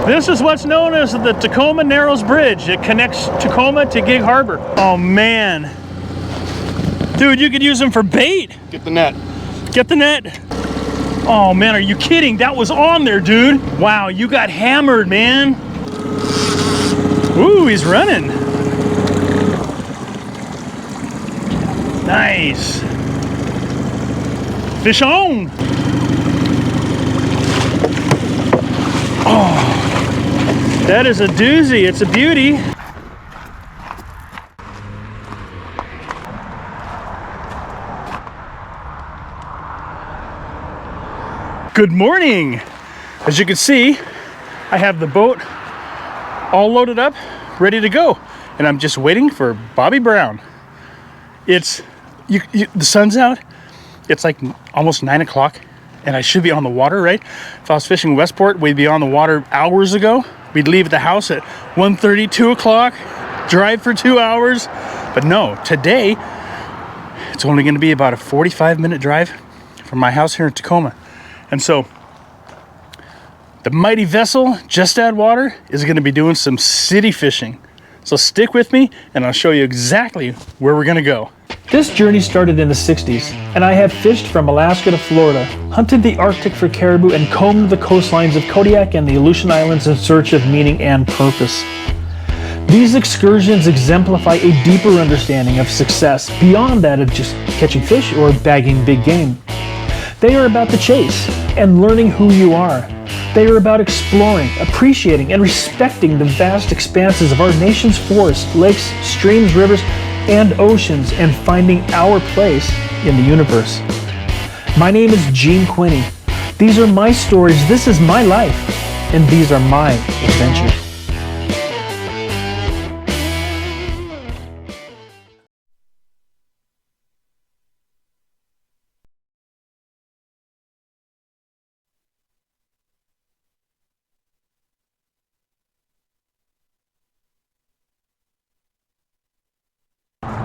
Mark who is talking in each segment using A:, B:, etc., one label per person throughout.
A: This is what's known as the Tacoma Narrows Bridge. It connects Tacoma to Gig Harbor. Oh man. Dude, you could use them for bait.
B: Get the net.
A: Get the net. Oh man, are you kidding? That was on there, dude. Wow, you got hammered, man. Ooh, he's running. Nice. Fish on. Oh, that is a doozy. It's a beauty. Good morning. As you can see, I have the boat all loaded up, ready to go, and I'm just waiting for Bobby Brown. It's the sun's out. It's like almost 9 o'clock, and I should be on the water, right? If I was fishing Westport, we'd be on the water hours ago. We'd leave the house at 1:30, 2 o'clock, drive for 2 hours. But no, today, it's only going to be about a 45-minute drive from my house here in Tacoma. And so the mighty vessel, Just Add Water, is going to be doing some city fishing. So stick with me and I'll show you exactly where we're going to go. This journey started in the 60s, and I have fished from Alaska to Florida, hunted the Arctic for caribou, and combed the coastlines of Kodiak and the Aleutian Islands in search of meaning and purpose. These excursions exemplify a deeper understanding of success beyond that of just catching fish or bagging big game. They are about the chase and learning who you are. They are about exploring, appreciating, and respecting the vast expanses of our nation's forests, lakes, streams, rivers, and oceans, and finding our place in the universe. My name is Gene Quinney. These are my stories, this is my life, and these are my adventures.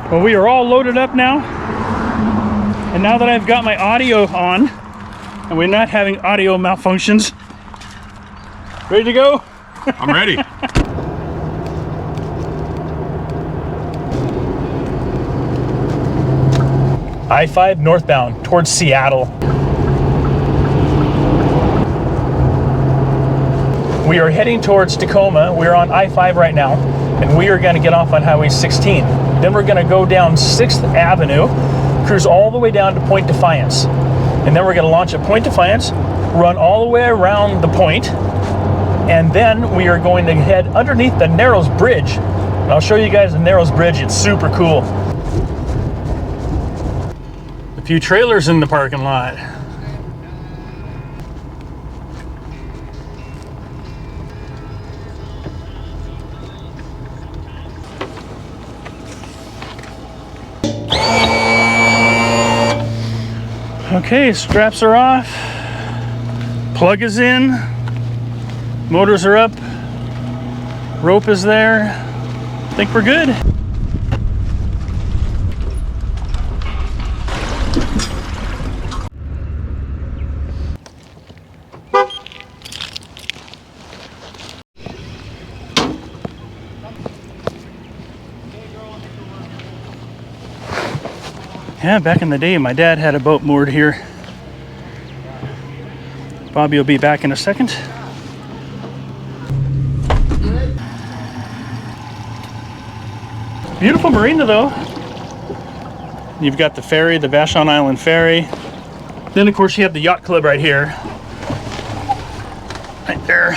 A: Well, we are all loaded up now, and now that I've got my audio on and we're not having audio malfunctions, ready to go?
B: I'm ready.
A: I-5 northbound towards Seattle. We are heading towards Tacoma. We're on I-5 right now, and we are going to get off on Highway 16. Then we're going to go down 6th Avenue, cruise all the way down to Point Defiance. And then we're going to launch at Point Defiance, run all the way around the point, and then we are going to head underneath the Narrows Bridge. And I'll show you guys the Narrows Bridge. It's super cool. A few trailers in the parking lot. Okay, straps are off, plug is in, motors are up, rope is there. I think we're good. Yeah, back in the day, my dad had a boat moored here. Bobby will be back in a second. Beautiful marina, though. You've got the ferry, the Vashon Island Ferry. Then, of course, you have the yacht club right here. Right there.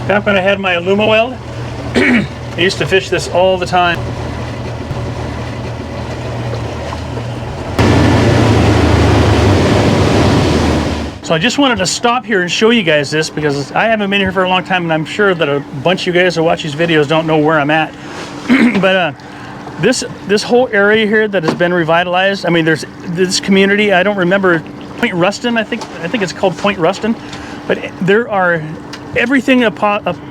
A: Back when I had my Aluma Weld, I used to fish this all the time. So I just wanted to stop here and show you guys this because I haven't been here for a long time, and I'm sure that a bunch of you guys who watch these videos don't know where I'm at. But this whole area here that has been revitalized, I mean, there's this community, I don't remember, Point Ruston, I think it's called Point Ruston, but there are everything a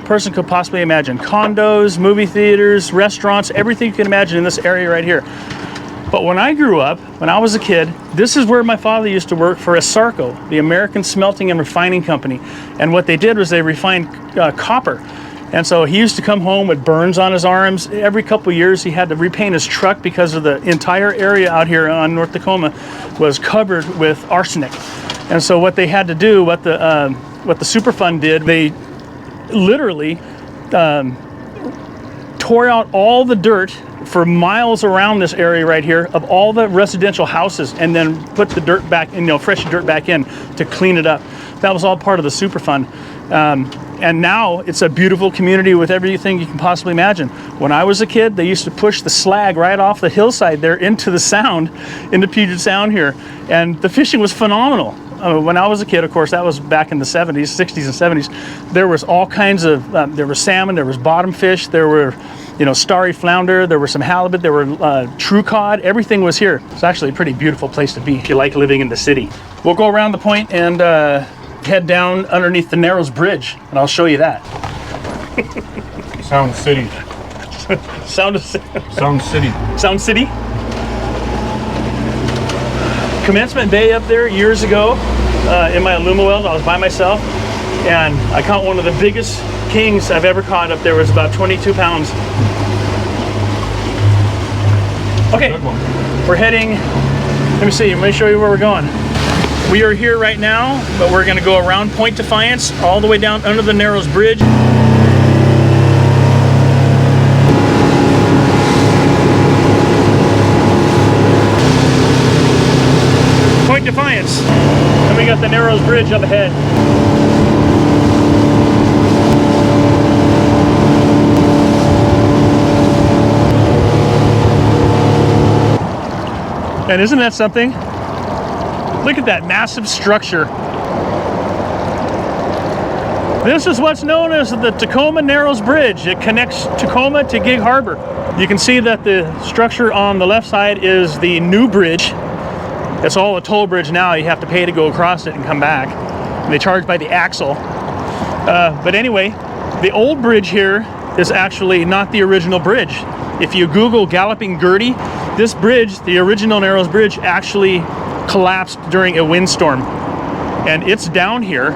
A: person could possibly imagine. Condos, movie theaters, restaurants, everything you can imagine in this area right here. But when I grew up, when I was a kid, this is where my father used to work for ASARCO, the American Smelting and Refining Company. And what they did was they refined copper. And so he used to come home with burns on his arms. Every couple of years he had to repaint his truck because of the entire area out here on North Tacoma was covered with arsenic. And so what they had to do, what the Superfund did, they literally tore out all the dirt for miles around this area right here of all the residential houses, and then put the dirt back, fresh dirt back in to clean it up. That was all part of the Superfund. And now it's a beautiful community with everything you can possibly imagine. When I was a kid, they used to push the slag right off the hillside there into the sound, into Puget Sound here. And the fishing was phenomenal. When I was a kid, of course, that was back in the 70s, 60s and 70s. There was all kinds of, there was salmon, there was bottom fish, there were, starry flounder, there were some halibut, there were true cod, everything was here. It's actually a pretty beautiful place to be if you like living in the city. We'll go around the point and head down underneath the Narrows Bridge, and I'll show you that.
B: Sound City.
A: Sound
B: City.
A: Sound City. Commencement Bay up there years ago in my Alumaweld, I was by myself, and I caught one of the biggest kings I've ever caught up there. It was about 22 pounds. Okay, we're heading, let me see, let me show you where we're going. We are here right now, but we're going to go around Point Defiance all the way down under the Narrows Bridge. Point Defiance. And we got the Narrows Bridge up ahead. And isn't that something? Look at that massive structure. This is what's known as the Tacoma Narrows Bridge. It connects Tacoma to Gig Harbor. You can see that the structure on the left side is the new bridge. It's all a toll bridge now. You have to pay to go across it and come back. And they charge by the axle. But anyway, the old bridge here is actually not the original bridge. If you Google Galloping Gertie, this bridge, the original Narrows Bridge, actually collapsed during a windstorm. And it's down here.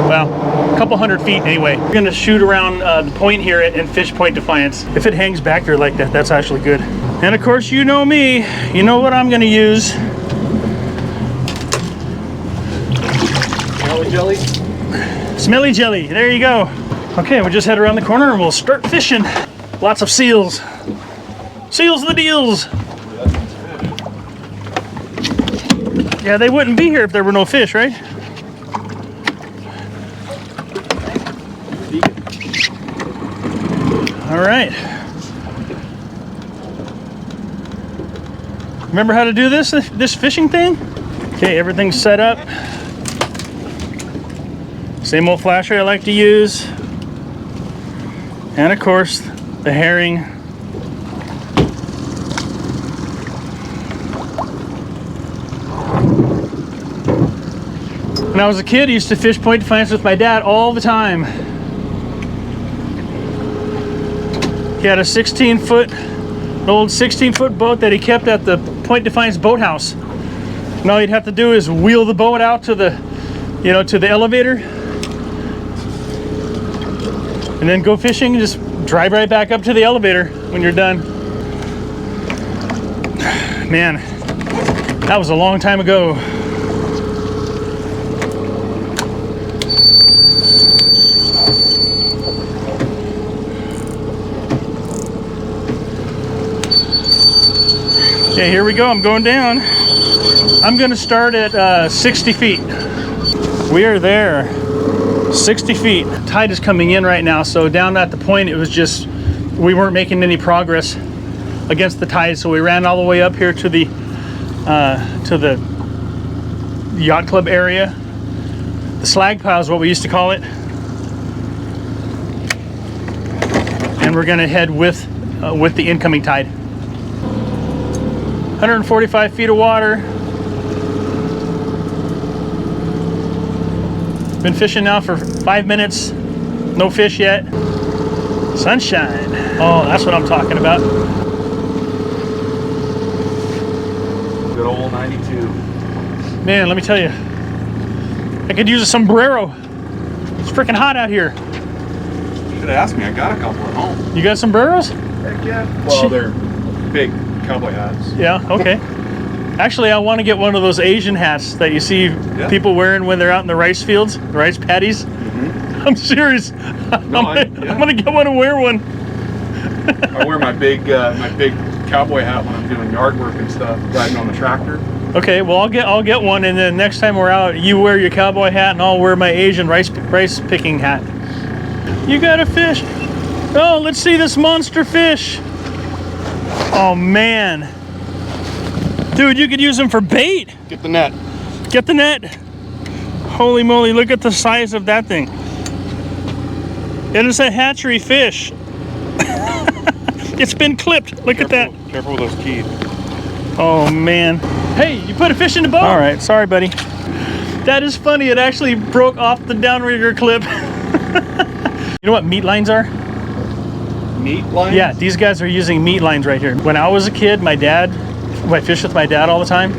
A: Well, a couple hundred feet anyway. We're gonna shoot around the point here and fish Point Defiance. If it hangs back here like that, that's actually good. And of course, you know me, you know what I'm gonna use.
B: Smelly jelly?
A: Smelly jelly, there you go. Okay, we'll just head around the corner and we'll start fishing. Lots of seals. Seals the deals. Yeah, they wouldn't be here if there were no fish, right? All right. Remember how to do this fishing thing? Okay, everything's set up. Same old flasher I like to use. And of course, the herring. When I was a kid, I used to fish Point Defiance with my dad all the time. He had a 16-foot, an old 16-foot boat that he kept at the Point Defiance boathouse. And all you'd have to do is wheel the boat out to the, to the elevator, and then go fishing and just drive right back up to the elevator when you're done. Man, that was a long time ago. Okay, here we go. I'm going down. I'm going to start at 60 feet. We are there. 60 feet. Tide is coming in right now, so down at the point, it was just, we weren't making any progress against the tide, so we ran all the way up here to the yacht club area. The slag pile is what we used to call it. And we're going to head with the incoming tide. 145 feet of water. Been fishing now for 5 minutes. No fish yet. Sunshine. Oh, that's what I'm talking about.
B: Good old 92.
A: Man, let me tell you, I could use a sombrero. It's freaking hot out here.
B: Should have asked me. I got a couple at home.
A: You got sombreros?
B: Heck yeah. Well, they're big cowboy hats.
A: Yeah, okay. Actually, I want to get one of those Asian hats that you see people wearing when they're out in the rice fields, the rice paddies. I'm serious. I'm gonna get one and wear one.
B: I wear my big cowboy hat when I'm doing yard work and stuff, riding on the tractor.
A: Okay, well I'll get one, and then next time we're out, you wear your cowboy hat, and I'll wear my Asian rice picking hat. You got a fish? Oh, let's see this monster fish. Oh man, dude, you could use them for bait.
B: Get the net.
A: Get the net. Holy moly! Look at the size of that thing. It is a hatchery fish. It's been clipped. Look at that.
B: Careful with those keys.
A: Oh man. Hey, you put a fish in the boat? All right, sorry buddy. That is funny. It actually broke off the downrigger clip. You know what meat lines are?
B: Meat lines?
A: Yeah, these guys are using meat lines right here. When I was a kid, I fished with my dad all the time.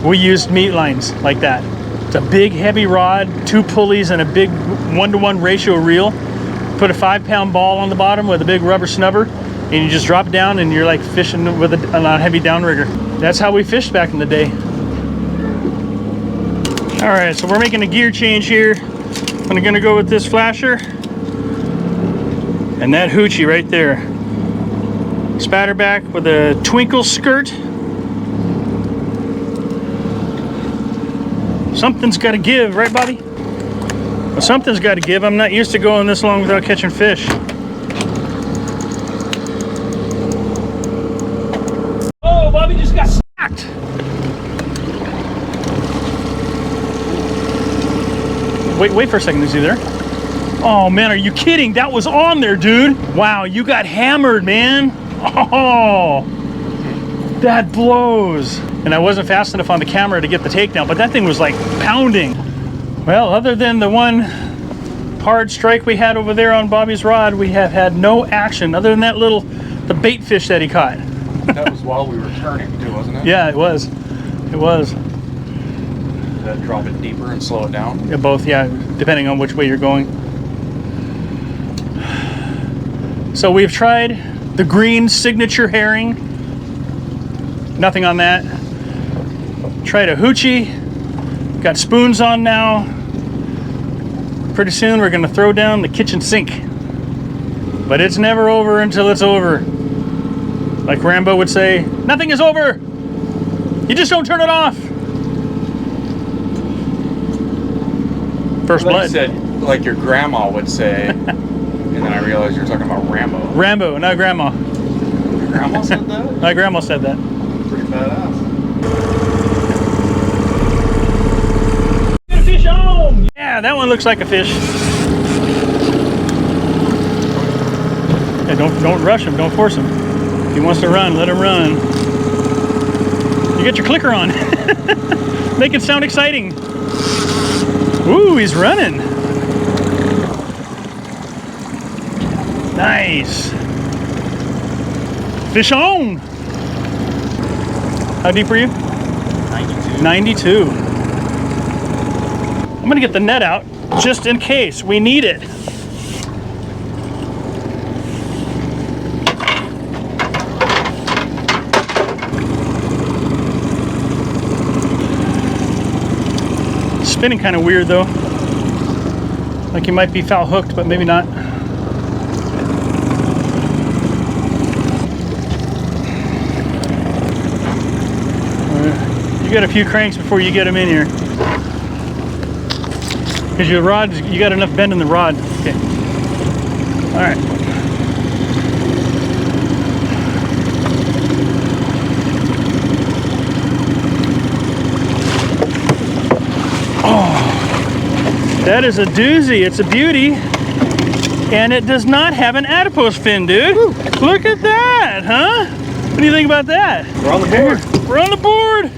A: We used meat lines like that. It's a big heavy rod, 2 pulleys, and a big 1-to-1 ratio reel. Put a 5-pound ball on the bottom with a big rubber snubber, and you just drop it down and you're like fishing with a heavy downrigger. That's how we fished back in the day. All right, so we're making a gear change here. I'm gonna go with this flasher and that hoochie right there. Spatterback with a twinkle skirt. Something's got to give, right, Bobby? Well, something's got to give. I'm not used to going this long without catching fish. Oh, Bobby just got smacked. Wait for a second. Is he there? Oh man, are you kidding? That was on there, dude. Wow, you got hammered, man. Oh, that blows. And I wasn't fast enough on the camera to get the takedown, but that thing was like pounding. Well, other than the one hard strike we had over there on Bobby's rod, we have had no action other than the bait fish that he caught.
B: That was while we were turning too, wasn't it?
A: Yeah, it was. It was.
B: Did that drop it deeper and slow it down?
A: Yeah, both, yeah, depending on which way you're going. So we've tried the green signature herring. Nothing on that. Tried a hoochie. Got spoons on now. Pretty soon we're gonna throw down the kitchen sink. But it's never over until it's over. Like Rambo would say, nothing is over. You just don't turn it off. First blood.
B: You said, like your grandma would say, and then I realized you were talking about Rambo.
A: Rambo, not grandma.
B: Your grandma said that?
A: My grandma said that.
B: Pretty badass.
A: Get a fish on! Yeah, that one looks like a fish. Yeah, don't rush him, don't force him. If he wants to run, let him run. You get your clicker on. Make it sound exciting. Ooh, he's running. Nice. Fish on. How deep were you?
B: 92.
A: 92. I'm gonna get the net out just in case we need it. Spinning kind of weird though. Like you might be foul hooked, but maybe not. You got a few cranks before you get them in here. Because your rod, you got enough bend in the rod. Okay. All right. That is a doozy. It's a beauty. And it does not have an adipose fin, dude. Woo. Look at that, huh? What do you think about that?
B: We're on the board.
A: We're on the board.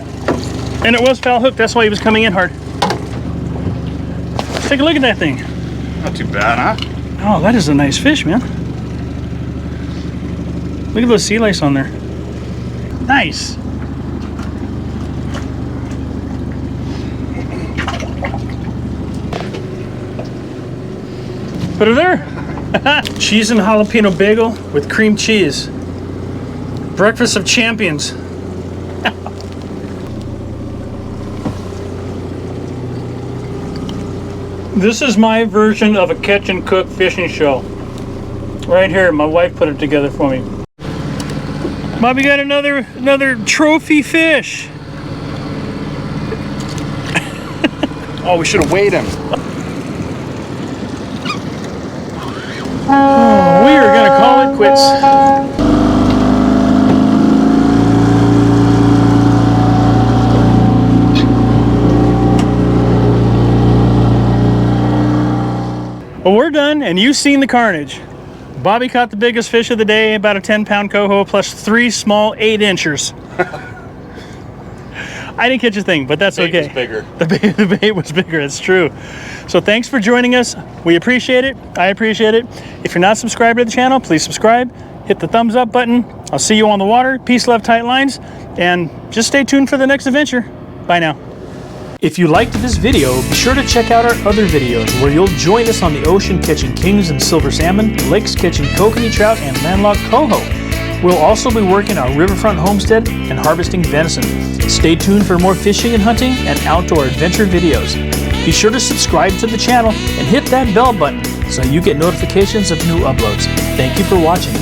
A: And it was foul hooked. That's why he was coming in hard. Take a look at that thing.
B: Not too bad, huh?
A: Oh, that is a nice fish, man. Look at those sea lice on there. Nice. Put her there. Cheese and jalapeno bagel with cream cheese. Breakfast of champions. This is my version of a catch and cook fishing show. Right here, my wife put it together for me. Bobby got another trophy fish.
B: Oh, we should have weighed him.
A: Oh, we are gonna call it quits. Well, we're done, and you've seen the carnage. Bobby caught the biggest fish of the day, about a 10-pound coho, plus 3 small 8-inchers. I didn't catch a thing, but that's okay.
B: The bait was bigger.
A: The bait was bigger, it's true. So thanks for joining us. We appreciate it. I appreciate it. If you're not subscribed to the channel, please subscribe. Hit the thumbs up button. I'll see you on the water. Peace, love, tight lines. And just stay tuned for the next adventure. Bye now. If you liked this video, be sure to check out our other videos where you'll join us on the ocean catching kings and silver salmon, lakes catching kokanee trout and landlocked coho. We'll also be working our riverfront homestead and harvesting venison. Stay tuned for more fishing and hunting and outdoor adventure videos. Be sure to subscribe to the channel and hit that bell button so you get notifications of new uploads. Thank you for watching.